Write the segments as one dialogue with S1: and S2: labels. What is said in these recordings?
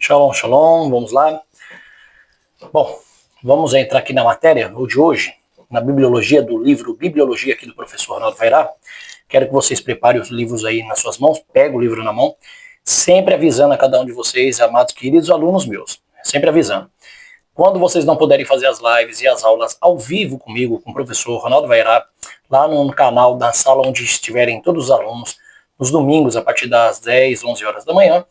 S1: Shalom, shalom, vamos lá. Bom, vamos entrar aqui na matéria de hoje, na bibliologia do livro Bibliologia aqui do professor Ronaldo Vairá. Quero que vocês preparem os livros aí nas suas mãos, pega o livro na mão, sempre avisando a cada um de vocês, amados queridos alunos meus, sempre avisando. Quando vocês não puderem fazer as lives e as aulas ao vivo comigo, com o professor Ronaldo Vairá, lá no canal da sala onde estiverem todos os alunos, nos domingos a partir das 10, 11 horas da manhã,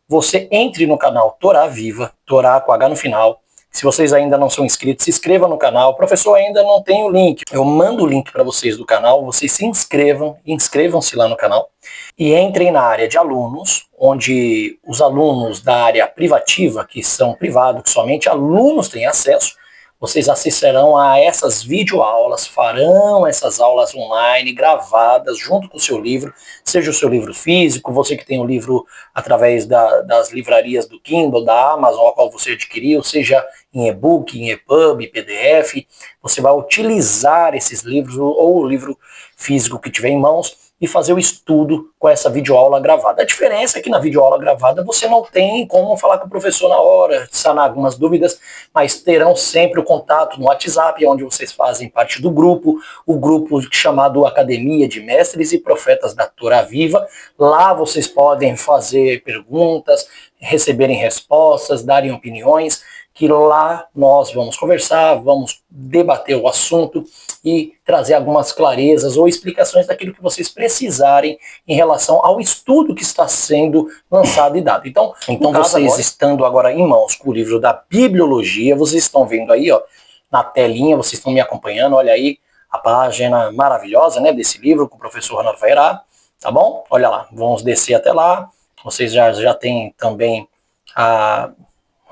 S1: você entre no canal Torá Viva, Torá com H no final. Se vocês ainda não são inscritos, se inscreva no canal. Professor, ainda não tem o link. Eu mando o link para vocês do canal, vocês se inscrevam, inscrevam-se lá no canal e entrem na área de alunos, onde os alunos da área privativa, que são privados, que somente alunos têm acesso, vocês acessarão a essas videoaulas, farão essas aulas online, gravadas, junto com o seu livro, seja o seu livro físico, você que tem o livro através das livrarias do Kindle, da Amazon, a qual você adquiriu, seja em e-book, em EPUB, PDF, você vai utilizar esses livros, ou o livro físico que tiver em mãos, e fazer o estudo com essa videoaula gravada. A diferença é que na videoaula gravada você não tem como falar com o professor na hora, sanar algumas dúvidas, mas terão sempre o contato no WhatsApp, onde vocês fazem parte do grupo, o grupo chamado Academia de Mestres e Profetas da Torá Viva. Lá vocês podem fazer perguntas, receberem respostas, darem opiniões, que lá nós vamos conversar, vamos debater o assunto e trazer algumas clarezas ou explicações daquilo que vocês precisarem em relação ao estudo que está sendo lançado e dado. Então vocês agora, estando agora em mãos com o livro da Bibliologia, vocês estão vendo aí, ó, na telinha, vocês estão me acompanhando, olha aí a página maravilhosa, né, desse livro com o professor Ronaldo Vairá, tá bom? Olha lá, vamos descer até lá, vocês já têm também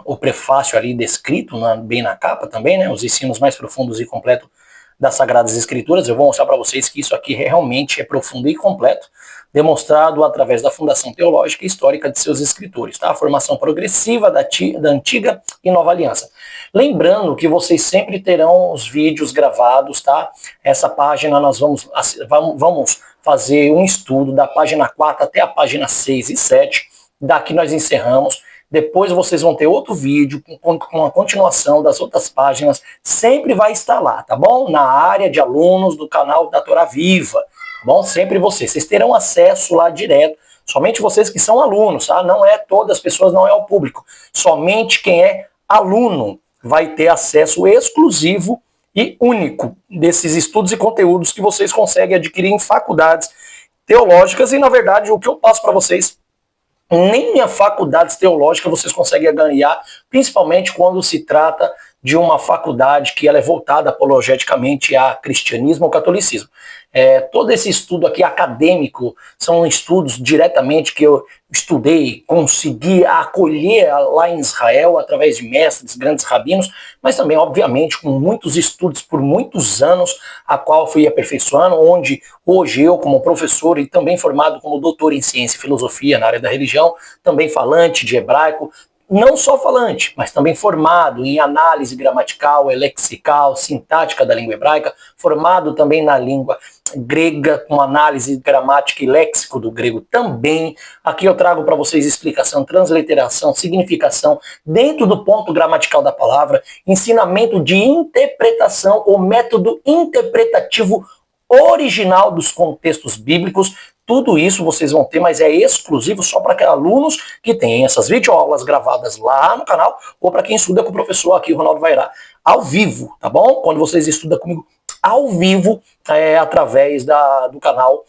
S1: o prefácio ali descrito, bem na capa também, né, os ensinos mais profundos e completos das Sagradas Escrituras. Eu vou mostrar para vocês que isso aqui realmente é profundo e completo, demonstrado através da fundação teológica e histórica de seus escritores, tá? A formação progressiva da Antiga e Nova Aliança. Lembrando que vocês sempre terão os vídeos gravados, tá? Essa página nós vamos fazer um estudo da página 4 até a página 6 e 7, daqui nós encerramos. Depois vocês vão ter outro vídeo com a continuação das outras páginas, sempre vai estar lá, tá bom? Na área de alunos do canal da Torá Viva, tá bom? Sempre vocês terão acesso lá direto, somente vocês que são alunos, tá? Não é todas as pessoas, não é o público, somente quem é aluno vai ter acesso exclusivo e único desses estudos e conteúdos que vocês conseguem adquirir em faculdades teológicas e, na verdade, o que eu passo para vocês, nem a faculdades teológicas vocês conseguem ganhar, principalmente quando se trata de uma faculdade que ela é voltada apologeticamente a cristianismo ou catolicismo. Todo esse estudo aqui acadêmico são estudos diretamente que eu estudei, consegui acolher lá em Israel através de mestres, grandes rabinos, mas também, obviamente, com muitos estudos por muitos anos, a qual fui aperfeiçoando, onde hoje eu, como professor e também formado como doutor em ciência e filosofia na área da religião, também falante de hebraico, não só falante, mas também formado em análise gramatical, lexical, sintática da língua hebraica, formado também na língua grega, com análise gramática e léxico do grego também. Aqui eu trago para vocês explicação, transliteração, significação, dentro do ponto gramatical da palavra, ensinamento de interpretação, o método interpretativo original dos contextos bíblicos. Tudo isso vocês vão ter, mas é exclusivo só para alunos que têm essas videoaulas gravadas lá no canal ou para quem estuda com o professor aqui, Ronaldo Vairá, ao vivo, tá bom? Quando vocês estudam comigo ao vivo, através do canal,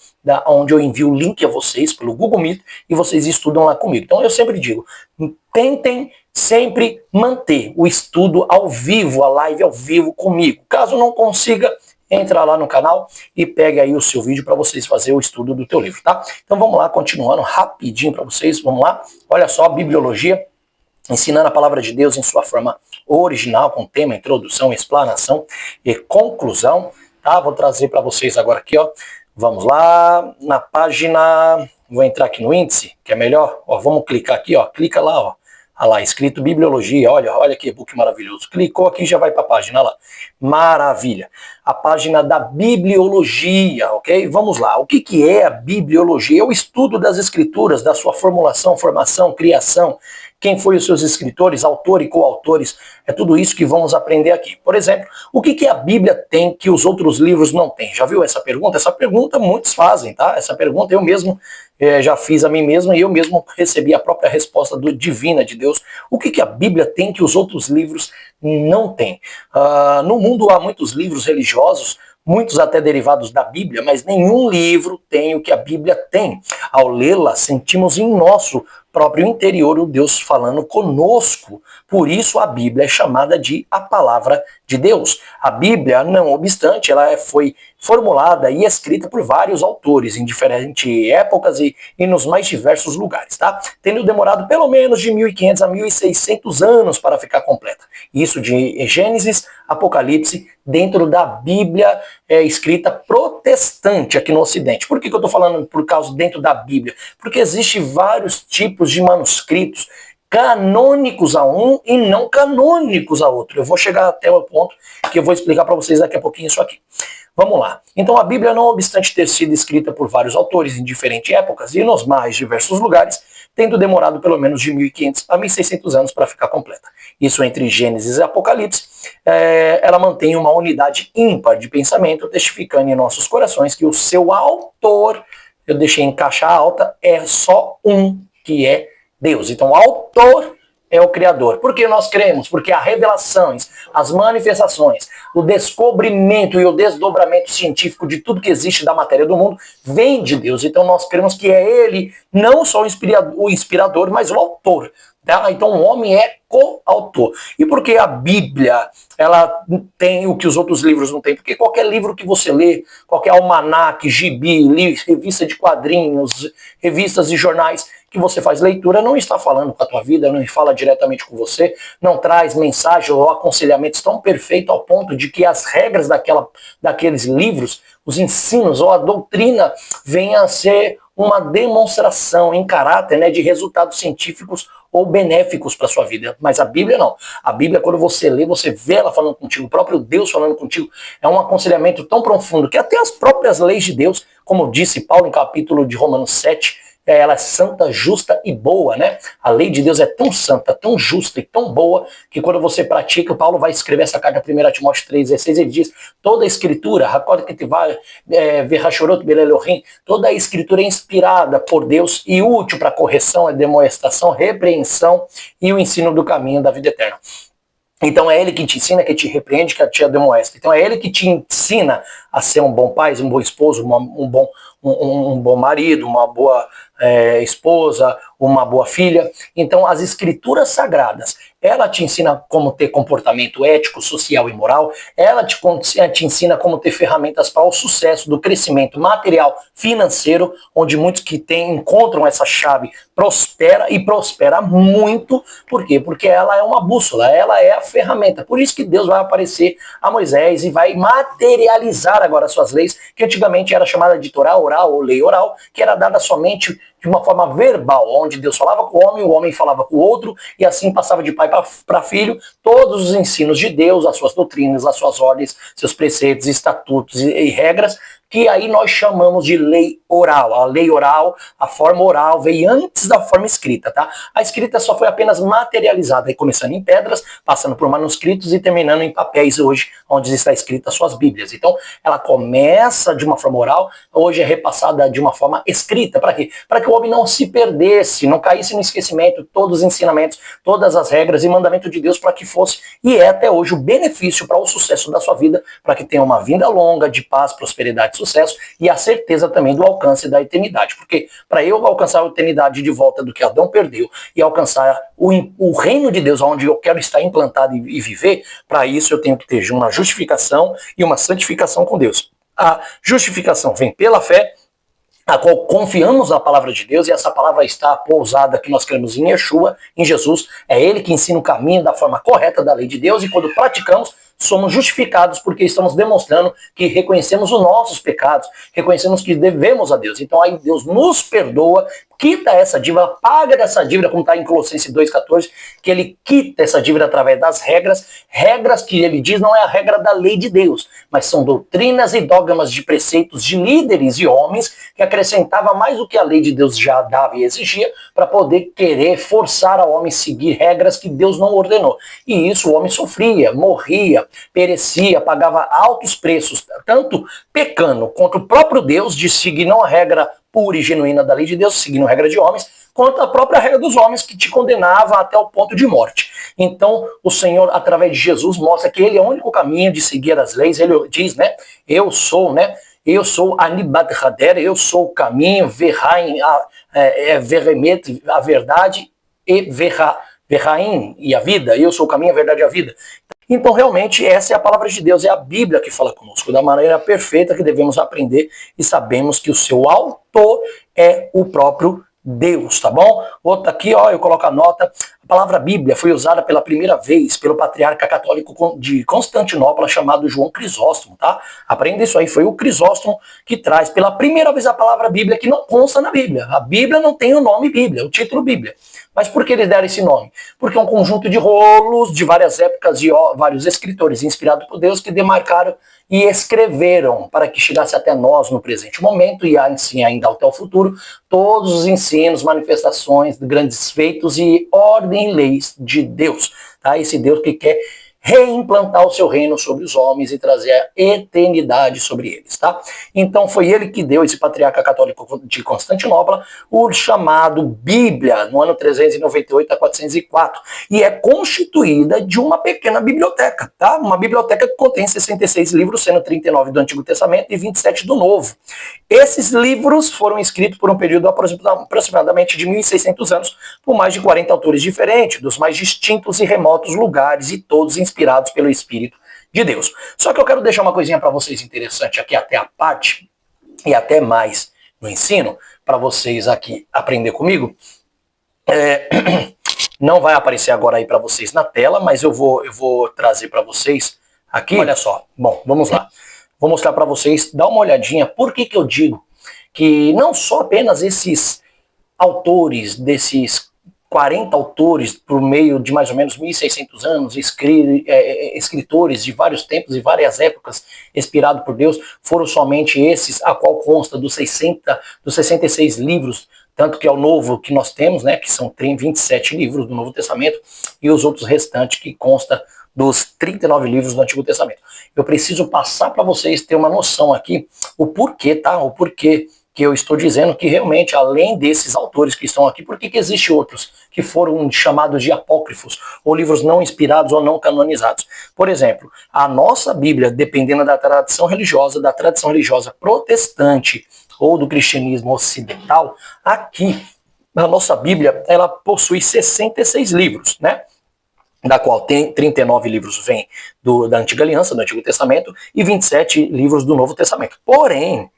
S1: onde eu envio o link a vocês pelo Google Meet e vocês estudam lá comigo. Então eu sempre digo, tentem sempre manter o estudo ao vivo, a live ao vivo comigo. Caso não consiga, entra lá no canal e pegue aí o seu vídeo para vocês fazerem o estudo do teu livro, tá? Então vamos lá, continuando rapidinho para vocês, vamos lá. Olha só, Bibliologia, ensinando a palavra de Deus em sua forma original, com tema, introdução, explanação e conclusão, tá? Vou trazer para vocês agora aqui, ó. Vamos lá, na página, vou entrar aqui no índice, que é melhor, ó, vamos clicar aqui, ó, clica lá, ó, Olha lá, escrito bibliologia, olha que e-book maravilhoso. Clicou aqui, já vai para a página lá. Maravilha. A página da bibliologia, ok? Vamos lá. O que é a bibliologia? É o estudo das escrituras, da sua formulação, formação, criação, quem foi os seus escritores, autor e coautores, é tudo isso que vamos aprender aqui. Por exemplo, o que a Bíblia tem que os outros livros não têm? Já viu essa pergunta? Essa pergunta muitos fazem, tá? Essa pergunta eu mesmo já fiz a mim mesmo e eu mesmo recebi a própria resposta divina de Deus. O que a Bíblia tem que os outros livros não têm? No mundo há muitos livros religiosos, muitos até derivados da Bíblia, mas nenhum livro tem o que a Bíblia tem. Ao lê-la, sentimos em nosso próprio interior o Deus falando conosco. Por isso a Bíblia é chamada de a palavra de Deus. A Bíblia, não obstante, ela foi formulada e escrita por vários autores em diferentes épocas e nos mais diversos lugares, tá? Tendo demorado pelo menos de 1500 a 1600 anos para ficar completa. Isso de Gênesis, Apocalipse, dentro da Bíblia escrita protestante aqui no Ocidente. Por que eu estou falando por causa dentro da Bíblia? Porque existem vários tipos de manuscritos canônicos a um e não canônicos a outro. Eu vou chegar até o ponto que eu vou explicar para vocês daqui a pouquinho isso aqui. Vamos lá. Então a Bíblia, não obstante ter sido escrita por vários autores em diferentes épocas e nos mais diversos lugares, tendo demorado pelo menos de 1500 a 1600 anos para ficar completa. Isso entre Gênesis e Apocalipse, ela mantém uma unidade ímpar de pensamento, testificando em nossos corações que o seu autor, eu deixei em caixa alta, é só um, que é Deus. Então o autor é o Criador. Por que nós cremos? Porque as revelações, as manifestações, o descobrimento e o desdobramento científico de tudo que existe da matéria do mundo vem de Deus. Então nós cremos que é Ele, não só o inspirador, mas o autor. Tá? Então o homem é coautor. E por que a Bíblia ela tem o que os outros livros não têm? Porque qualquer livro que você lê, qualquer almanaque, gibi, revista de quadrinhos, revistas e jornais que você faz leitura, não está falando com a tua vida, não fala diretamente com você, não traz mensagens ou aconselhamentos tão perfeitos ao ponto de que as regras daqueles livros, os ensinos ou a doutrina venha a ser uma demonstração em caráter, né, de resultados científicos ou benéficos para a sua vida. Mas a Bíblia não. A Bíblia, quando você lê, você vê ela falando contigo, o próprio Deus falando contigo. É um aconselhamento tão profundo que até as próprias leis de Deus, como disse Paulo em capítulo de Romanos 7, ela é santa, justa e boa, né? A lei de Deus é tão santa, tão justa e tão boa, que quando você pratica, Paulo vai escrever essa carta 1 Timóteo 3,16, ele diz, toda a escritura, toda a escritura é inspirada por Deus e útil para correção, demonstração, repreensão e o ensino do caminho da vida eterna. Então é Ele que te ensina, que te repreende, que te admoesta. Então é Ele que te ensina a ser um bom pai, um bom esposo, um bom marido, uma boa esposa, uma boa filha. Então as escrituras sagradas, ela te ensina como ter comportamento ético, social e moral, ela te ensina como ter ferramentas para o sucesso do crescimento material, financeiro, onde muitos que encontram essa chave prospera e prospera muito. Por quê? Porque ela é uma bússola, ela é a ferramenta. Por isso que Deus vai aparecer a Moisés e vai materializar agora as suas leis, que antigamente era chamada de Torá oral ou lei oral, que era dada somente de uma forma verbal, onde Deus falava com o homem falava com o outro, e assim passava de pai para filho todos os ensinos de Deus, as suas doutrinas, as suas ordens, seus preceitos, estatutos e regras, que aí nós chamamos de lei oral. A lei oral, a forma oral, veio antes da forma escrita, tá? A escrita só foi apenas materializada, aí começando em pedras, passando por manuscritos e terminando em papéis hoje, onde está escrita as suas bíblias. Então, ela começa de uma forma oral, hoje é repassada de uma forma escrita. Para quê? Para que o homem não se perdesse, não caísse no esquecimento, todos os ensinamentos, todas as regras e mandamentos de Deus, para que fosse, e é até hoje, o benefício para o sucesso da sua vida, para que tenha uma vida longa, de paz, prosperidade, sucesso e a certeza também do alcance da eternidade. Porque para eu alcançar a eternidade de volta do que Adão perdeu e alcançar o reino de Deus, onde eu quero estar implantado e viver, para isso eu tenho que ter uma justificação e uma santificação com Deus. A justificação vem pela fé, a qual confiamos na palavra de Deus, e essa palavra está pousada que nós cremos em Yeshua, em Jesus. É Ele que ensina o caminho da forma correta da lei de Deus, e quando praticamos, somos justificados porque estamos demonstrando que reconhecemos os nossos pecados, reconhecemos que devemos a Deus. Então aí Deus nos perdoa quita essa dívida, paga dessa dívida, como está em Colossenses 2,14, que ele quita essa dívida através das regras que ele diz não é a regra da lei de Deus, mas são doutrinas e dogmas de preceitos de líderes e homens que acrescentava mais do que a lei de Deus já dava e exigia para poder querer forçar ao homem a seguir regras que Deus não ordenou. E isso o homem sofria, morria, perecia, pagava altos preços, tanto pecando contra o próprio Deus de seguir não a regra pura e genuína da lei de Deus, seguindo a regra de homens, quanto a própria regra dos homens que te condenava até o ponto de morte. Então, o Senhor, através de Jesus, mostra que ele é o único caminho de seguir as leis. Ele diz, né, eu sou Anibad Hader, eu sou o caminho, Verraim, Veremet, a verdade, e Verraim, e a vida, eu sou o caminho, a verdade e a vida. Então, realmente, essa é a palavra de Deus, é a Bíblia que fala conosco, da maneira perfeita que devemos aprender e sabemos que o seu autor é o próprio Deus, tá bom? Outra aqui, ó, eu coloco a nota. A palavra Bíblia foi usada pela primeira vez pelo patriarca católico de Constantinopla, chamado João Crisóstomo, tá? Aprenda isso aí, foi o Crisóstomo que traz pela primeira vez a palavra Bíblia, que não consta na Bíblia. A Bíblia não tem o nome Bíblia, o título Bíblia. Mas por que eles deram esse nome? Porque é um conjunto de rolos de várias épocas e vários escritores inspirados por Deus que demarcaram e escreveram para que chegasse até nós no presente momento e assim ainda até o futuro todos os ensinos, manifestações, grandes feitos e ordem e leis de Deus. Tá? Esse Deus que quer reimplantar o seu reino sobre os homens e trazer a eternidade sobre eles, tá? Então foi ele que deu, esse patriarca católico de Constantinopla, o chamado Bíblia, no ano 398 a 404, e é constituída de uma pequena biblioteca, tá? Uma biblioteca que contém 66 livros, sendo 39 do Antigo Testamento e 27 do Novo. Esses livros foram escritos por um período aproximadamente de 1.600 anos, por mais de 40 autores diferentes, dos mais distintos e remotos lugares, e todos inspirados pelo Espírito de Deus. Só que eu quero deixar uma coisinha para vocês interessante aqui, até a parte, e até mais no ensino, para vocês aqui aprender comigo. Não vai aparecer agora aí para vocês na tela, mas eu vou trazer para vocês aqui. Olha só, bom, vamos lá. Vou mostrar para vocês, dá uma olhadinha, por que eu digo que não só apenas esses autores, desses 40 autores por meio de mais ou menos 1.600 anos, escritores de vários tempos e várias épocas, inspirados por Deus, foram somente esses, a qual consta dos 66 livros, tanto que é o novo que nós temos, né, que são 27 livros do Novo Testamento, e os outros restantes que consta dos 39 livros do Antigo Testamento. Eu preciso passar para vocês ter uma noção aqui, o porquê, tá? O porquê que eu estou dizendo que realmente, além desses autores que estão aqui, por que existem outros que foram chamados de apócrifos, ou livros não inspirados ou não canonizados? Por exemplo, a nossa Bíblia, dependendo da tradição religiosa protestante ou do cristianismo ocidental, aqui, a nossa Bíblia, ela possui 66 livros, né? Da qual tem 39 livros vêm da Antiga Aliança, do Antigo Testamento, e 27 livros do Novo Testamento. Porém,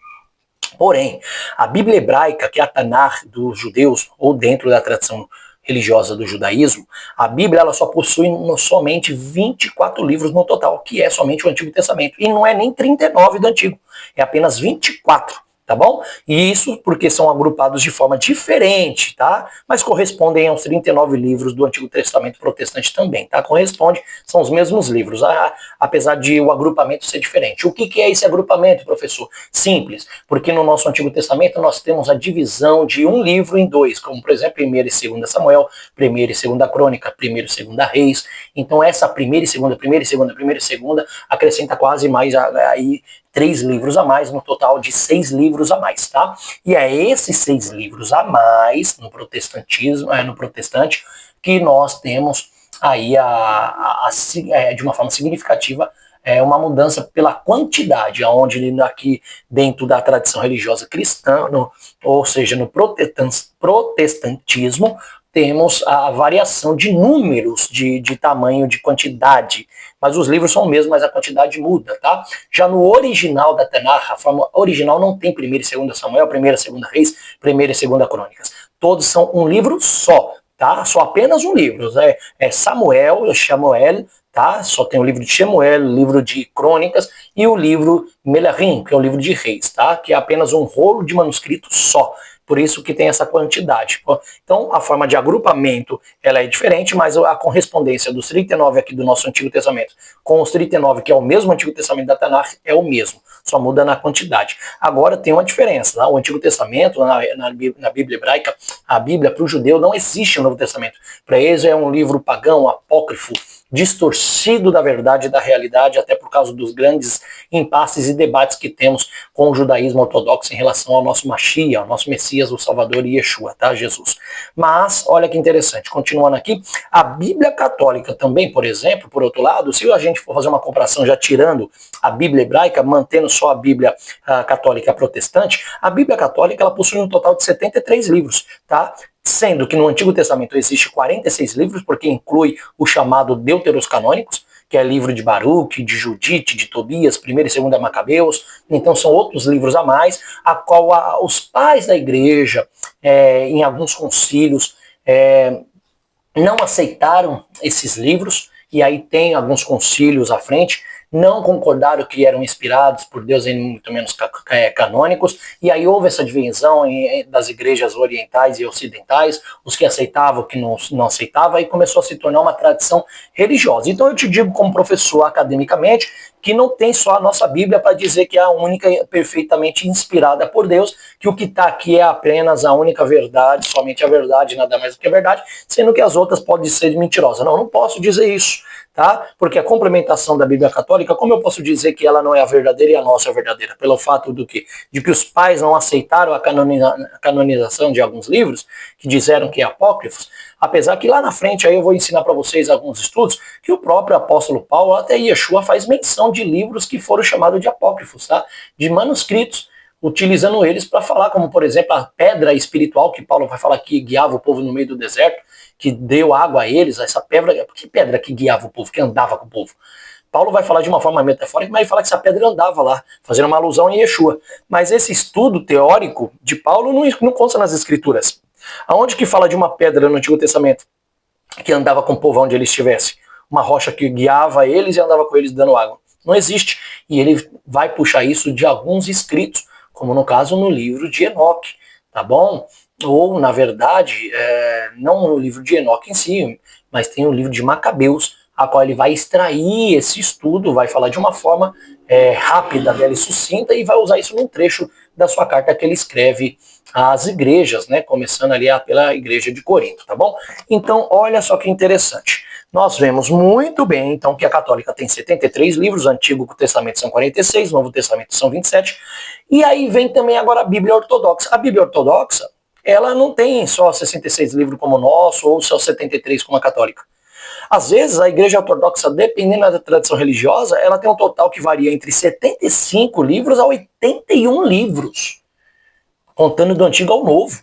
S1: a Bíblia hebraica, que é a Tanakh dos judeus, ou dentro da tradição religiosa do judaísmo, a Bíblia ela só possui somente 24 livros no total, que é somente o Antigo Testamento. E não é nem 39 do Antigo, é apenas 24. Tá bom? E isso porque são agrupados de forma diferente, tá? Mas correspondem aos 39 livros do Antigo Testamento protestante também, tá? Corresponde, são os mesmos livros, apesar de o agrupamento ser diferente. O que é esse agrupamento, professor? Simples, porque no nosso Antigo Testamento nós temos a divisão de um livro em dois, como por exemplo 1 e 2 Samuel, 1 e 2 Crônica, 1 e 2 Reis. Então essa 1 e 2, 1 e 2 acrescenta quase mais aí 3 livros a mais, no total de 6 livros a mais, tá? E é esses 6 livros a mais no protestantismo, no protestante, que nós temos aí de uma forma significativa uma mudança pela quantidade, onde aqui dentro da tradição religiosa cristã, ou seja, no protestantismo, temos a variação de números, de tamanho, de quantidade. Mas os livros são os mesmos, mas a quantidade muda, tá? Já no original da Tanakh, a forma original não tem 1 e 2 Samuel, 1 e 2 Reis, 1 e 2 Crônicas. Todos são um livro só, tá? Só apenas um livro. É Samuel, tá? Só tem o livro de Shemuel, o livro de Crônicas e o livro Melahim, que é o livro de Reis, tá? Que é apenas um rolo de manuscrito só. Por isso que tem essa quantidade. Então, a forma de agrupamento ela é diferente, mas a correspondência dos 39 aqui do nosso Antigo Testamento com os 39, que é o mesmo Antigo Testamento da Tanakh, é o mesmo, só muda na quantidade. Agora tem uma diferença, tá? O Antigo Testamento, na Bíblia hebraica, a Bíblia para o judeu não existe no Novo Testamento. Para eles é um livro pagão, apócrifo, distorcido da verdade e da realidade, até por causa dos grandes impasses e debates que temos com o judaísmo ortodoxo em relação ao nosso Mashiach, ao nosso Messias, o Salvador e Yeshua, tá, Jesus. Mas, olha que interessante, continuando aqui, a Bíblia católica também, por exemplo, por outro lado, se a gente for fazer uma comparação já tirando a Bíblia hebraica, mantendo só a Bíblia católica protestante, a Bíblia católica ela possui um total de 73 livros, tá? Sendo que no Antigo Testamento existe 46 livros, porque inclui o chamado Deuteros canônicos, que é livro de Baruque, de Judite, de Tobias, 1ª e 2ª Macabeus. Então são outros livros a mais, a qual os pais da igreja, em alguns concílios, não aceitaram esses livros, e aí tem alguns concílios à frente, não concordaram que eram inspirados por Deus, em muito menos canônicos, e aí houve essa divisão das igrejas orientais e ocidentais, os que aceitavam, que não aceitavam, e começou a se tornar uma tradição religiosa. Então eu te digo como professor academicamente, que não tem só a nossa Bíblia para dizer que é a única perfeitamente inspirada por Deus, que o que está aqui é apenas a única verdade, somente a verdade, nada mais do que a verdade, sendo que as outras podem ser mentirosas. Não, não posso dizer isso, tá? Porque a complementação da Bíblia católica, como eu posso dizer que ela não é a verdadeira e a nossa é a verdadeira? Pelo fato do quê? De que os pais não aceitaram a canonização de alguns livros, que disseram que é apócrifos, apesar que lá na frente aí eu vou ensinar para vocês alguns estudos, que o próprio apóstolo Paulo, até Yeshua, faz menção de livros que foram chamados de apócrifos, tá? De manuscritos, utilizando eles para falar, como por exemplo a pedra espiritual, que Paulo vai falar que guiava o povo no meio do deserto, que deu água a eles, essa pedra, que pedra que guiava o povo, que andava com o povo? Paulo vai falar de uma forma metafórica, mas ele fala que essa pedra andava lá, fazendo uma alusão em Yeshua. Mas esse estudo teórico de Paulo não consta nas escrituras. Aonde que fala de uma pedra no Antigo Testamento que andava com o povo onde ele estivesse? Uma rocha que guiava eles e andava com eles dando água. Não existe. E ele vai puxar isso de alguns escritos, como no caso no livro de Enoque, tá bom? Ou, na verdade, não no livro de Enoque em si, mas tem o livro de Macabeus, a qual ele vai extrair esse estudo, vai falar de uma forma rápida, bela e sucinta, e vai usar isso num trecho da sua carta que ele escreve às igrejas, né? Começando ali pela igreja de Corinto, tá bom? Então, olha só que interessante. Nós vemos muito bem, então, que a católica tem 73 livros, o Antigo Testamento são 46, o Novo Testamento são 27, e aí vem também agora a Bíblia Ortodoxa. A Bíblia Ortodoxa, ela não tem só 66 livros como o nosso, ou só 73 como a católica. Às vezes, a Igreja Ortodoxa, dependendo da tradição religiosa, ela tem um total que varia entre 75 livros a 81 livros, contando do Antigo ao Novo.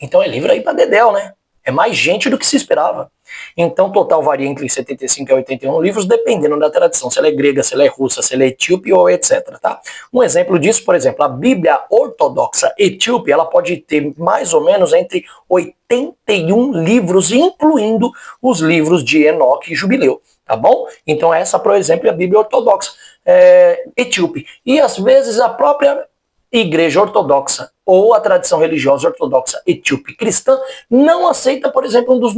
S1: Então é livro aí para dedéu, né? É mais gente do que se esperava. Então, o total varia entre 75 e 81 livros, dependendo da tradição, se ela é grega, se ela é russa, se ela é etíope ou etc. Tá? Um exemplo disso, por exemplo, a Bíblia Ortodoxa Etíope, ela pode ter mais ou menos entre 81 livros, incluindo os livros de Enoque e Jubileu. Tá bom? Então, essa, por exemplo, é a Bíblia Ortodoxa Etíope. E, às vezes, a própria Igreja Ortodoxa ou a tradição religiosa ortodoxa etíope cristã não aceita, por exemplo, um dos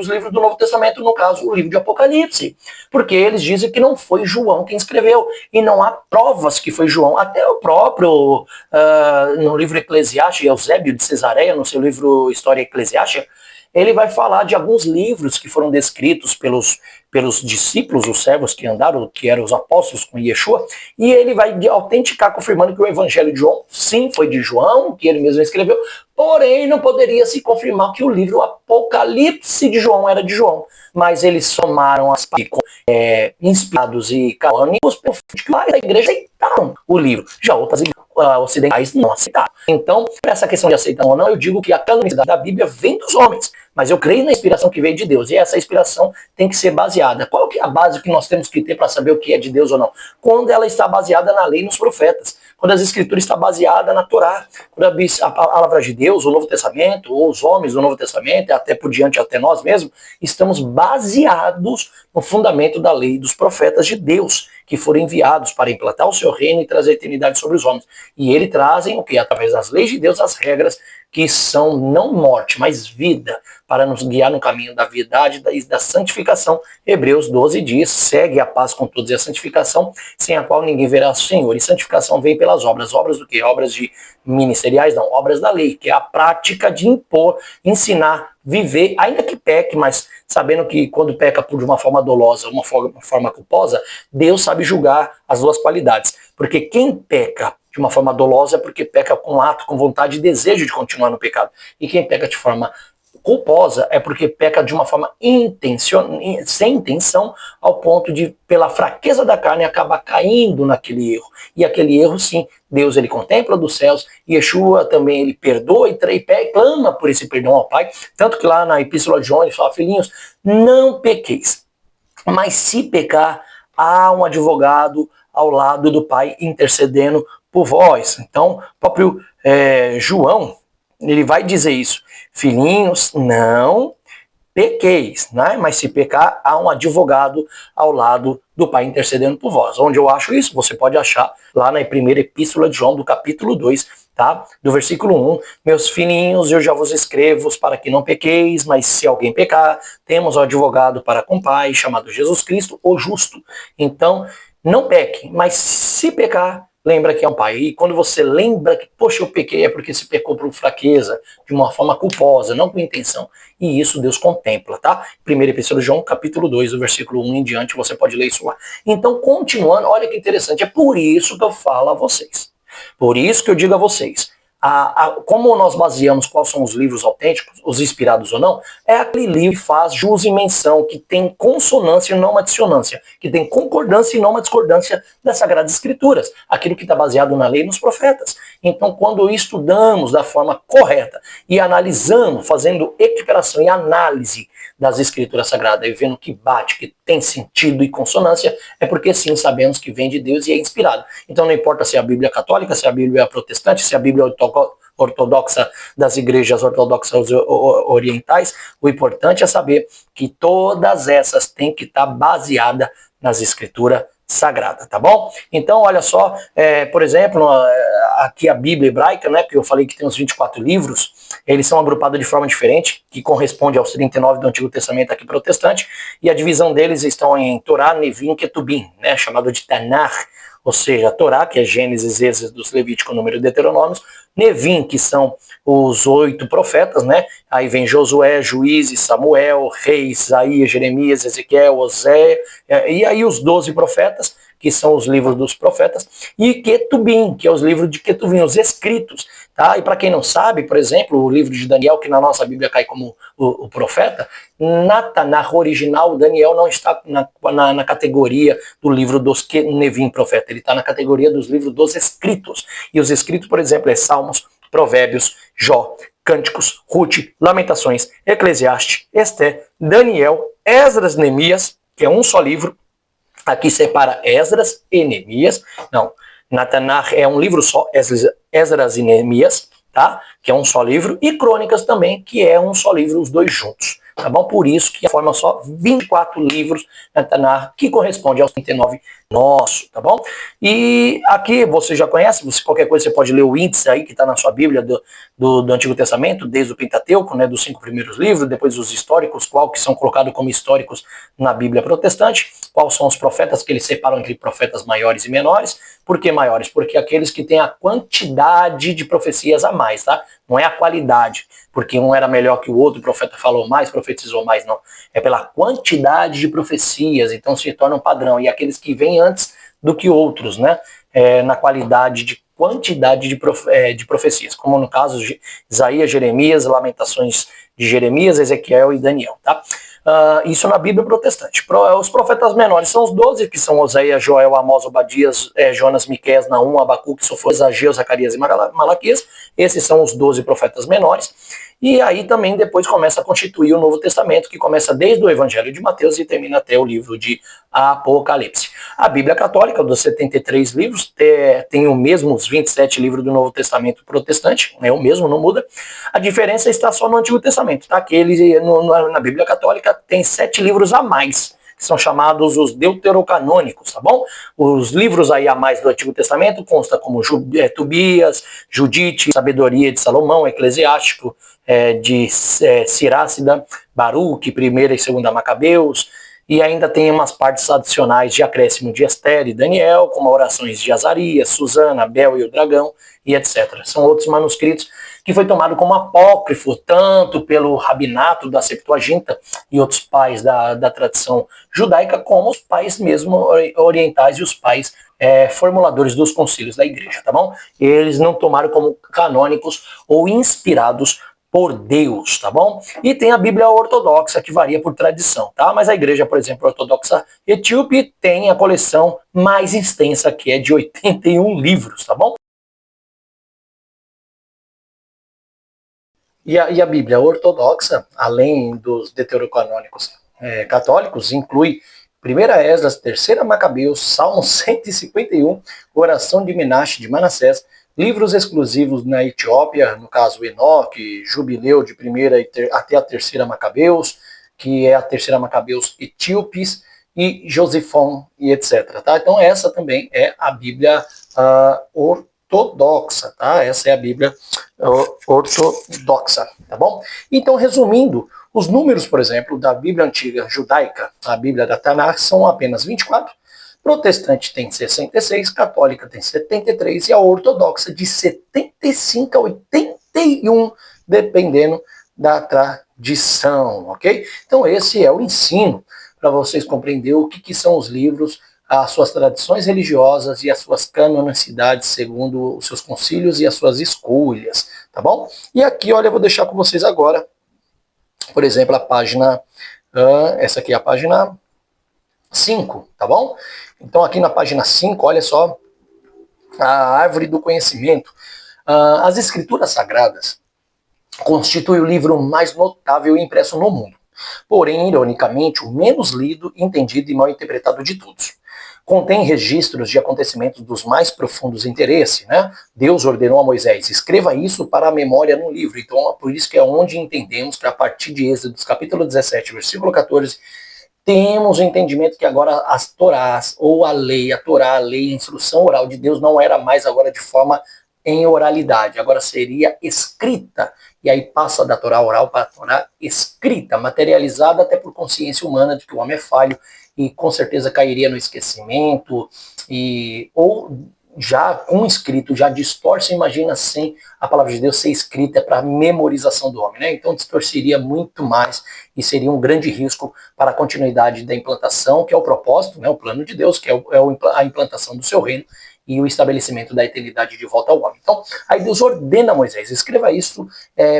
S1: livros do Novo Testamento, no caso, o livro de Apocalipse, porque eles dizem que não foi João quem escreveu, e não há provas que foi João. Até o próprio, no livro Eclesiastes, Eusébio de Cesareia, no seu livro História Eclesiástica, ele vai falar de alguns livros que foram descritos pelos discípulos, os servos que andaram, que eram os apóstolos com Yeshua, e ele vai autenticar, confirmando que o Evangelho de João, sim, foi de João, que ele mesmo escreveu, porém não poderia se confirmar que o livro Apocalipse de João era de João, mas eles somaram as partes inspirados e canônicos, que a igreja aceitaram o livro, já outras igrejas ocidentais não aceitaram. Então, para essa questão de aceitar ou não, eu digo que a canonicidade da Bíblia vem dos homens, mas eu creio na inspiração que veio de Deus, e essa inspiração tem que ser baseada. Qual que é a base que nós temos que ter para saber o que é de Deus ou não? Quando ela está baseada na lei e nos profetas, quando as escrituras estão baseadas na Torá, quando a palavra de Deus, o Novo Testamento, ou os homens do Novo Testamento, até por diante, até nós mesmos, estamos baseados no fundamento da lei e dos profetas de Deus. que foram enviados para implantar o seu reino e trazer eternidade sobre os homens. E ele trazem o que? Através das leis de Deus, as regras que são não morte, mas vida, para nos guiar no caminho da verdade e da santificação. Hebreus 12 diz, segue a paz com todos e a santificação, sem a qual ninguém verá o Senhor. E santificação vem pelas obras. Obras do quê? Obras de ministeriais? Não, obras da lei, que é a prática de impor, ensinar, viver, ainda que peque, mas sabendo que quando peca por uma forma dolosa, uma forma culposa, Deus sabe julgar as duas qualidades. Porque quem peca de uma forma dolosa é porque peca com ato, com vontade e desejo de continuar no pecado. E quem peca de forma culposa é porque peca de uma forma sem intenção, ao ponto de, pela fraqueza da carne, acabar caindo naquele erro. E aquele erro, sim, Deus ele contempla dos céus, e Yeshua também ele perdoa e clama por esse perdão ao Pai. Tanto que lá na Epístola de João ele fala, filhinhos, não pequeis, mas se pecar, há um advogado ao lado do Pai intercedendo por vós. Então, o próprio João, ele vai dizer isso. Filhinhos, não pequeis, né? Mas se pecar, há um advogado ao lado do Pai intercedendo por vós. Onde eu acho isso? Você pode achar lá na primeira epístola de João, do capítulo 2, tá? Do versículo 1. Meus filhinhos, eu já vos escrevo para que não pequeis, mas se alguém pecar, temos um advogado para com o Pai, chamado Jesus Cristo, o justo. Então, não peque, mas se pecar, lembra que é um Pai. E quando você lembra que, poxa, eu pequei, é porque se pecou por fraqueza, de uma forma culposa, não com intenção. E isso Deus contempla, tá? Primeira Epístola de João, capítulo 2, do versículo 1 em diante, você pode ler isso lá. Então, continuando, olha que interessante, é por isso que eu falo a vocês. Por isso que eu digo a vocês, como nós baseamos quais são os livros autênticos, os inspirados ou não, é aquele livro que faz jus e menção, que tem consonância e não uma dissonância, que tem concordância e não uma discordância das Sagradas Escrituras, aquilo que está baseado na lei e nos profetas. Então, quando estudamos da forma correta e analisamos, fazendo equiparação e análise das Escrituras Sagradas e vendo que bate, que tem sentido e consonância, é porque sim, sabemos que vem de Deus e é inspirado. Então não importa se é a Bíblia católica, se a Bíblia é protestante, se a Bíblia é ortodoxa das igrejas ortodoxas orientais, o importante é saber que todas essas têm que estar baseadas nas Escrituras Sagrada, tá bom? Então, olha só, por exemplo, aqui a Bíblia hebraica, né, que eu falei que tem uns 24 livros, eles são agrupados de forma diferente, que corresponde aos 39 do Antigo Testamento aqui protestante, e a divisão deles estão em Torá, Nevim e Ketubim, né, chamado de Tanakh, ou seja, a Torá, que é Gênesis, Êxodo, Levítico, Número e Deuteronômios, Nevim, que são os 8 profetas, né? Aí vem Josué, Juízes, Samuel, Reis, Isaías, Jeremias, Ezequiel, Oséias, e aí os 12 profetas, que são os livros dos profetas, e Ketubim, que é os livros de Ketuvim, os escritos, tá? E para quem não sabe, por exemplo, o livro de Daniel, que na nossa Bíblia cai como o profeta, na original, Daniel não está na categoria do livro dos Nevim, profeta, ele está na categoria dos livros dos escritos. E os escritos, por exemplo, é Salmos, Provérbios, Jó, Cânticos, Ruth, Lamentações, Eclesiastes, Esté, Daniel, Esdras, Neemias, que é um só livro. Aqui separa Esdras e Neemias. Não, na Tanakh é um livro só, Esdras e Neemias, tá? Que é um só livro. E Crônicas também, que é um só livro, os dois juntos. Tá bom? Por isso que forma só 24 livros na Tanakh, que corresponde aos 39 nosso, tá bom? E aqui você já conhece, qualquer coisa você pode ler o índice aí que está na sua Bíblia do Antigo Testamento, desde o Pentateuco, né, dos 5 primeiros livros, depois os históricos, qual que são colocados como históricos na Bíblia protestante, quais são os profetas que eles separam entre profetas maiores e menores. Por que maiores? Porque aqueles que têm a quantidade de profecias a mais, tá? Não é a qualidade, porque um era melhor que o outro, o profeta falou mais, profetizou mais, não. É pela quantidade de profecias, então se torna um padrão. E aqueles que vêm antes do que outros, né? Na qualidade de quantidade de profecias, como no caso de Isaías, Jeremias, Lamentações de Jeremias, Ezequiel e Daniel, tá? Isso na Bíblia protestante. Os profetas menores são os 12, que são Oséias, Joel, Amós, Obadias, Jonas, Miqueias, Naum, Abacuque, Sofonias, Ageu, Zacarias e Malaquias. Esses são os 12 profetas menores. E aí também depois começa a constituir o Novo Testamento, que começa desde o Evangelho de Mateus e termina até o livro de Apocalipse. A Bíblia Católica, dos 73 livros, tem o mesmo, os 27 livros do Novo Testamento protestante, é o mesmo, não muda. A diferença está só no Antigo Testamento, tá? Que ele, na Bíblia Católica, tem 7 livros a mais que são chamados os deuterocanônicos, tá bom? Os livros aí a mais do Antigo Testamento consta como Tobias, Judite, Sabedoria de Salomão, Eclesiástico, de Sirácida, Baruque, Primeira e Segunda Macabeus, e ainda tem umas partes adicionais de acréscimo de Esther e Daniel, como orações de Azarias, Susana, Bel e o Dragão, e etc. São outros manuscritos que foi tomado como apócrifo, tanto pelo rabinato da Septuaginta e outros pais da tradição judaica, como os pais mesmo orientais e os pais formuladores dos concílios da igreja, tá bom? Eles não tomaram como canônicos ou inspirados por Deus, tá bom? E tem a Bíblia ortodoxa, que varia por tradição, tá? Mas a igreja, por exemplo, ortodoxa etíope tem a coleção mais extensa, que é de 81 livros, tá bom? E a Bíblia ortodoxa, além dos deuterocanônicos católicos, inclui 1 Esdras, 3 Macabeus, Salmo 151, Oração de Menashe de Manassés, livros exclusivos na Etiópia, no caso Enoque, Jubileu de 1 até a 3 Macabeus, que é a 3 Macabeus etíopes, e Josifão e etc. Tá? Então essa também é a Bíblia ortodoxa, tá? Essa é a Bíblia ortodoxa, tá bom? Então, resumindo, os números, por exemplo, da Bíblia Antiga Judaica, a Bíblia da Tanakh, são apenas 24, protestante tem 66, católica tem 73 e a ortodoxa de 75 a 81, dependendo da tradição, ok? Então esse é o ensino para vocês compreenderem o que são os livros, as suas tradições religiosas e as suas canonicidades segundo os seus concílios e as suas escolhas, tá bom? E aqui, olha, eu vou deixar com vocês agora, por exemplo, a página, essa aqui é a página 5, tá bom? Então aqui na página 5, olha só, a árvore do conhecimento. As escrituras sagradas constituem o livro mais notável e impresso no mundo. Porém, ironicamente, o menos lido, entendido e mal interpretado de todos. Contém registros de acontecimentos dos mais profundos interesse, né? Deus ordenou a Moisés, escreva isso para a memória no livro. Então, por isso que é onde entendemos que a partir de Êxodo, capítulo 17, versículo 14, temos o entendimento que agora as Torás, ou a lei, a Torá, a lei, a instrução oral de Deus não era mais agora de forma em oralidade, agora seria escrita. E aí passa da Torá oral para a Torá escrita, materializada até por consciência humana de que o homem é falho e com certeza cairia no esquecimento, ou já com escrito, já distorce, imagina sem a palavra de Deus ser escrita para memorização do homem, né? Então distorceria muito mais e seria um grande risco para a continuidade da implantação, que é o propósito, né? O plano de Deus, que é a implantação do seu reino e o estabelecimento da eternidade de volta ao homem. Então, aí Deus ordena a Moisés, escreva isso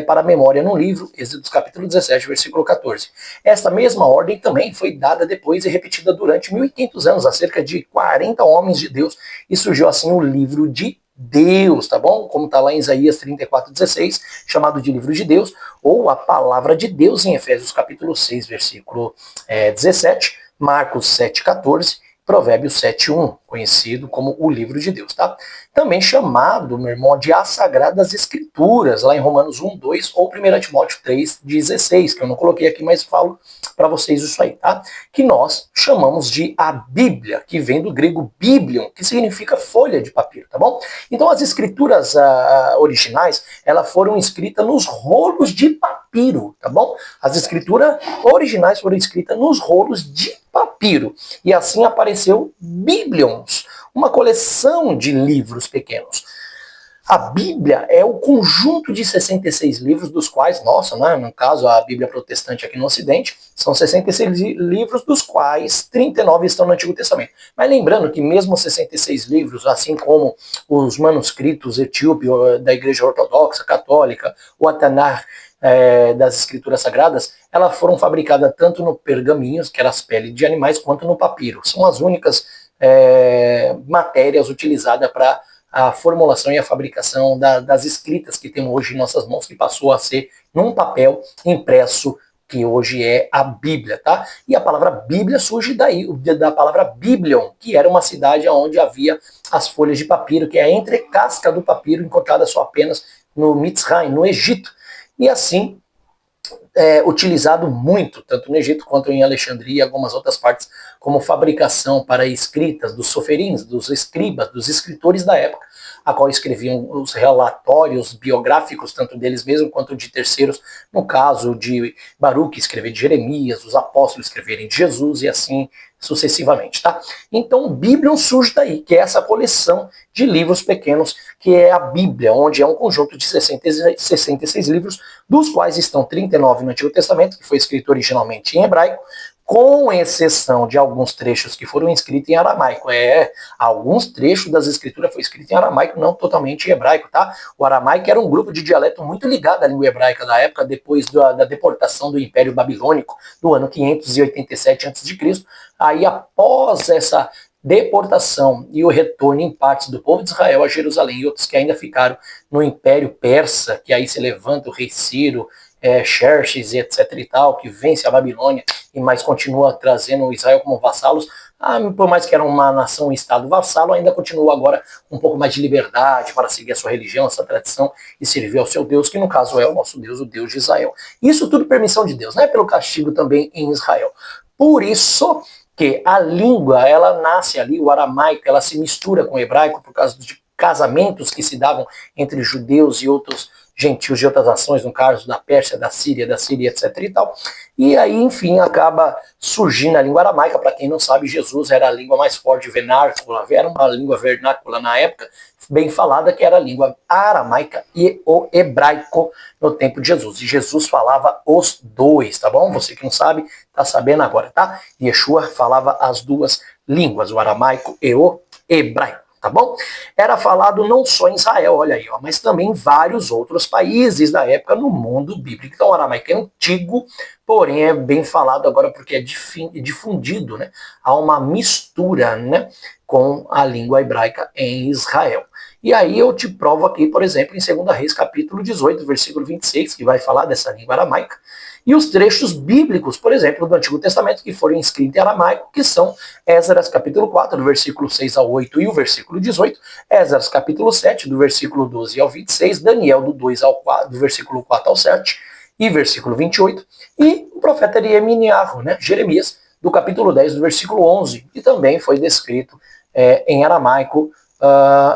S1: para a memória no livro, Êxodo capítulo 17, versículo 14. Esta mesma ordem também foi dada depois e repetida durante 1500 anos, a cerca de 40 homens de Deus, e surgiu assim o livro de Deus, tá bom? Como está lá em Isaías 34:16, chamado de livro de Deus, ou a palavra de Deus em Efésios capítulo 6, versículo 17, Marcos 7:14, Provérbios 7:1, conhecido como o livro de Deus, tá? Também chamado, meu irmão, de as Sagradas Escrituras, lá em Romanos 1:2 ou 1 Timóteo 3:16, que eu não coloquei aqui, mas falo para vocês isso aí, tá? Que nós chamamos de a Bíblia, que vem do grego biblion, que significa folha de papiro, tá bom? Então as escrituras originais, elas foram escritas nos rolos de papiro, tá bom? As escrituras originais foram escritas nos rolos de papiro. E assim apareceu Biblions, uma coleção de livros pequenos. A Bíblia é o conjunto de 66 livros, dos quais, né, no caso a Bíblia protestante aqui no Ocidente, são 66 livros, dos quais 39 estão no Antigo Testamento. Mas lembrando que mesmo 66 livros, assim como os manuscritos etíopes da Igreja Ortodoxa, Católica, o Tanakh, das Escrituras Sagradas, elas foram fabricadas tanto no pergaminhos, que eram as peles de animais, quanto no papiro. São as únicas matérias utilizadas para a formulação e a fabricação das escritas que temos hoje em nossas mãos, que passou a ser num papel impresso, que hoje é a Bíblia, tá? E a palavra Bíblia surge daí, da palavra Biblion, que era uma cidade onde havia as folhas de papiro, que é a entrecasca do papiro, encontrada só apenas no Mitzrayim, no Egito. E assim utilizado muito, tanto no Egito quanto em Alexandria e algumas outras partes, como fabricação para escritas dos soferins, dos escribas, dos escritores da época, a qual escreviam os relatórios biográficos, tanto deles mesmos quanto de terceiros, no caso de Baruque escrever de Jeremias, os apóstolos escreverem de Jesus e assim sucessivamente, tá? Então, o Biblion surge daí, que é essa coleção de livros pequenos, que é a Bíblia, onde é um conjunto de 66 livros, dos quais estão 39 no Antigo Testamento, que foi escrito originalmente em hebraico, com exceção de alguns trechos que foram escritos em aramaico. Alguns trechos das escrituras foram escritos em aramaico, não totalmente em hebraico, tá? O aramaico era um grupo de dialeto muito ligado à língua hebraica da época, depois da deportação do Império Babilônico, do ano 587 a.C. Aí, após essa deportação e o retorno em partes do povo de Israel a Jerusalém e outros que ainda ficaram no Império Persa, que aí se levanta o rei Ciro, Xerxes e etc e tal, que vence a Babilônia e mais continua trazendo Israel como vassalos, por mais que era uma nação, um estado vassalo, ainda continua agora um pouco mais de liberdade para seguir a sua religião, a sua tradição e servir ao seu Deus, que no caso é o nosso Deus, o Deus de Israel. Isso tudo permissão de Deus, não é pelo castigo também em Israel. Por isso que a língua, ela nasce ali, o aramaico, ela se mistura com o hebraico por causa de casamentos que se davam entre judeus e outros gentios de outras nações, no caso da Pérsia, da Síria, etc e tal. E aí, enfim, acaba surgindo a língua aramaica. Para quem não sabe, Jesus era a língua mais forte vernácula, era uma língua vernácula na época, bem falada, que era a língua aramaica e o hebraico no tempo de Jesus. E Jesus falava os dois, tá bom? Você que não sabe, tá sabendo agora, tá? Yeshua falava as duas línguas, o aramaico e o hebraico. Tá bom? Era falado não só em Israel, olha aí, ó, mas também em vários outros países da época no mundo bíblico. Então o aramaico é antigo, porém é bem falado agora porque é difundido, né? Há uma mistura, né, com a língua hebraica em Israel. E aí eu te provo aqui, por exemplo, em 2 Reis, capítulo 18, versículo 26, que vai falar dessa língua aramaica, e os trechos bíblicos, por exemplo, do Antigo Testamento, que foram escritos em aramaico, que são Esdras capítulo 4, do versículo 6 ao 8 e o versículo 18, Esdras capítulo 7, do versículo 12 ao 26, Daniel do 2 ao 4, do versículo 4 ao 7 e versículo 28, e o profeta Ieremias, né, Jeremias, do capítulo 10, do versículo 11, que também foi descrito em aramaico,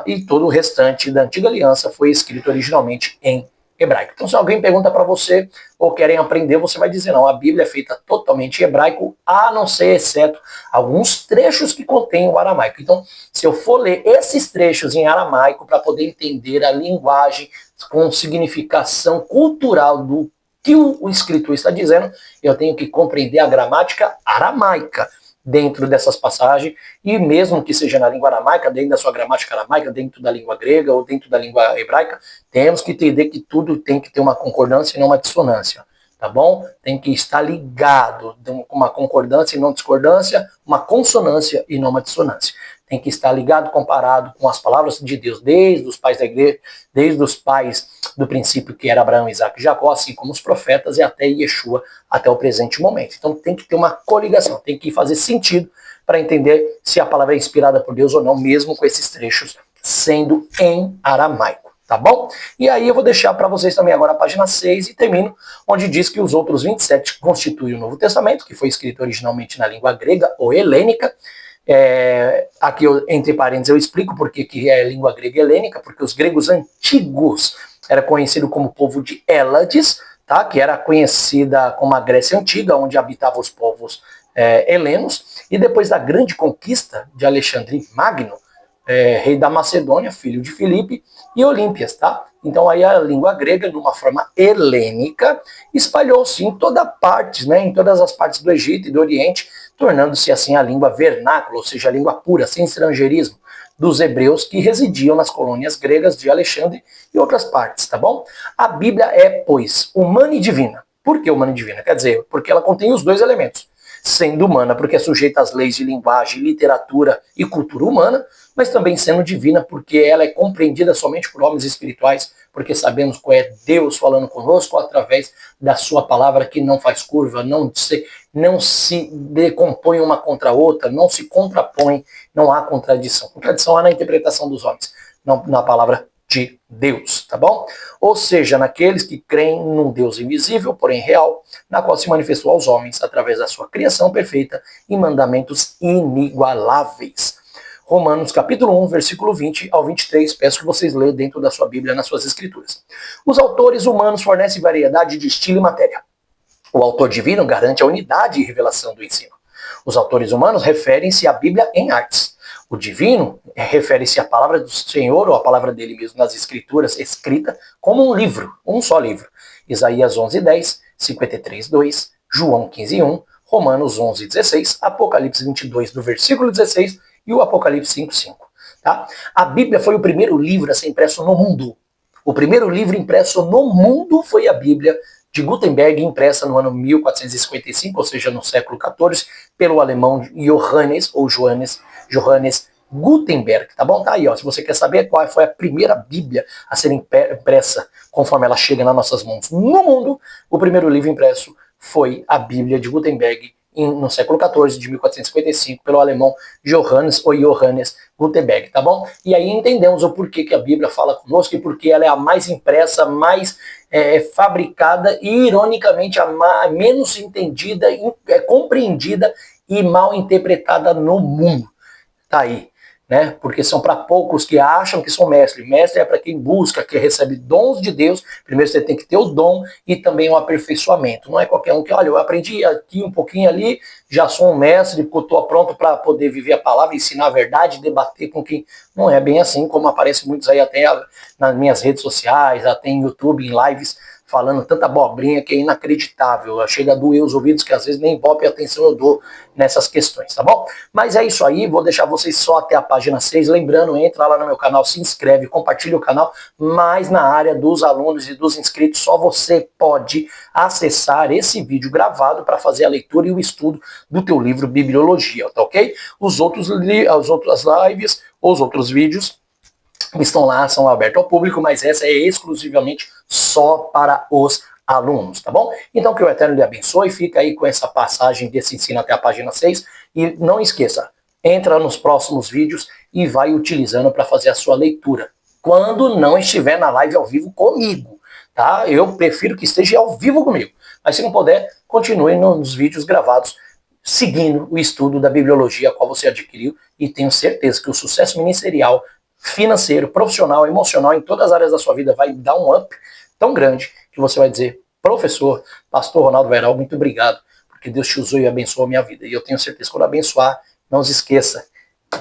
S1: e todo o restante da Antiga Aliança foi escrito originalmente em hebraico. Então, se alguém pergunta para você ou querem aprender, você vai dizer, não, a Bíblia é feita totalmente em hebraico, a não ser, exceto alguns trechos que contêm o aramaico. Então, se eu for ler esses trechos em aramaico para poder entender a linguagem com significação cultural do que o escritor está dizendo, eu tenho que compreender a gramática aramaica dentro dessas passagens, e mesmo que seja na língua aramaica, dentro da sua gramática aramaica, dentro da língua grega ou dentro da língua hebraica, temos que entender que tudo tem que ter uma concordância e não uma dissonância, tá bom? Tem que estar ligado com uma concordância e não discordância, uma consonância e não uma dissonância. Tem que estar ligado, comparado com as palavras de Deus, desde os pais da igreja, desde os pais do princípio que era Abraão, Isaac e Jacó, assim como os profetas e até Yeshua, até o presente momento. Então tem que ter uma coligação, tem que fazer sentido para entender se a palavra é inspirada por Deus ou não, mesmo com esses trechos sendo em aramaico, tá bom? E aí eu vou deixar para vocês também agora a página 6 e termino, onde diz que os outros 27 constituem o Novo Testamento, que foi escrito originalmente na língua grega ou helênica. Aqui, entre parênteses, eu explico por que é língua grega e helênica, porque os gregos antigos era conhecido como povo de Hélades, tá? Que era conhecida como a Grécia Antiga, onde habitavam os povos helenos, e depois da grande conquista de Alexandre Magno, rei da Macedônia, filho de Filipe, e Olímpias, tá? Então aí a língua grega, de uma forma helênica, espalhou-se em toda parte, né? Em todas as partes do Egito e do Oriente, tornando-se assim a língua vernácula, ou seja, a língua pura, sem estrangeirismo, dos hebreus que residiam nas colônias gregas de Alexandre e outras partes, tá bom? A Bíblia é, pois, humana e divina. Por que humana e divina? Quer dizer, porque ela contém os dois elementos. Sendo humana, porque é sujeita às leis de linguagem, literatura e cultura humana, mas também sendo divina, porque ela é compreendida somente por homens espirituais, porque sabemos qual é Deus falando conosco através da sua palavra, que não faz curva, não se decompõe uma contra a outra, não se contrapõe, não há contradição. Contradição há na interpretação dos homens, não na palavra de Deus, tá bom? Ou seja, naqueles que creem num Deus invisível, porém real, na qual se manifestou aos homens através da sua criação perfeita e mandamentos inigualáveis. Romanos capítulo 1, versículo 20 ao 23, peço que vocês leiam dentro da sua Bíblia, nas suas escrituras. Os autores humanos fornecem variedade de estilo e matéria. O autor divino garante a unidade e revelação do ensino. Os autores humanos referem-se à Bíblia em artes. O divino refere-se à palavra do Senhor, ou à palavra dele mesmo nas escrituras, escrita como um livro, um só livro. Isaías 11:10, 53:2, João 15:1, Romanos 11:16, Apocalipse 22, do versículo 16, e o Apocalipse 5:5. Tá? A Bíblia foi o primeiro livro a ser impresso no mundo. O primeiro livro impresso no mundo foi a Bíblia de Gutenberg, impressa no ano 1455, ou seja, no século XIV, pelo alemão Johannes Gutenberg, tá bom? Tá aí, ó. Se você quer saber qual foi a primeira Bíblia a ser impressa conforme ela chega nas nossas mãos no mundo, o primeiro livro impresso foi a Bíblia de Gutenberg, no século XIV, de 1455, pelo alemão Johannes Gutenberg, tá bom? E aí entendemos o porquê que a Bíblia fala conosco e porque ela é a mais impressa, mais fabricada e, ironicamente, a menos entendida, compreendida e mal interpretada no mundo. Tá aí, né? Porque são para poucos que acham que são mestres. Mestre é para quem busca, que recebe dons de Deus. Primeiro você tem que ter o dom e também o aperfeiçoamento. Não é qualquer um que, olha, eu aprendi aqui um pouquinho ali, já sou um mestre, porque eu estou pronto para poder viver a palavra, ensinar a verdade, debater com quem... Não é bem assim, como aparece muitos aí até nas minhas redes sociais, até em YouTube, em lives, falando tanta abobrinha que é inacreditável. Chega a doer os ouvidos, que às vezes nem ibope e atenção eu dou nessas questões, tá bom? Mas é isso aí, vou deixar vocês só até a página 6. Lembrando, entra lá no meu canal, se inscreve, compartilha o canal, mas na área dos alunos e dos inscritos, só você pode acessar esse vídeo gravado para fazer a leitura e o estudo do teu livro Bibliologia, tá ok? As outras lives, os outros vídeos estão lá, são abertos ao público, mas essa é exclusivamente só para os alunos, tá bom? Então que o Eterno lhe abençoe, fica aí com essa passagem desse ensino até a página 6, e não esqueça, entra nos próximos vídeos e vai utilizando para fazer a sua leitura, quando não estiver na live ao vivo comigo, tá? Eu prefiro que esteja ao vivo comigo, mas se não puder, continue nos vídeos gravados, seguindo o estudo da bibliologia a qual você adquiriu, e tenho certeza que o sucesso ministerial, financeiro, profissional, emocional, em todas as áreas da sua vida vai dar um up tão grande que você vai dizer, professor, pastor Ronaldo Vairal, muito obrigado, porque Deus te usou e abençoou a minha vida. E eu tenho certeza que quando abençoar, não se esqueça,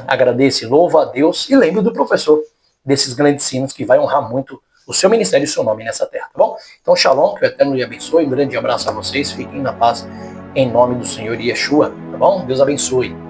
S1: agradeça, louva a Deus e lembre do professor, desses grandes sinos que vai honrar muito o seu ministério e o seu nome nessa terra, tá bom? Então, shalom, que o Eterno lhe abençoe, um grande abraço a vocês, fiquem na paz, em nome do Senhor Yeshua, tá bom? Deus abençoe.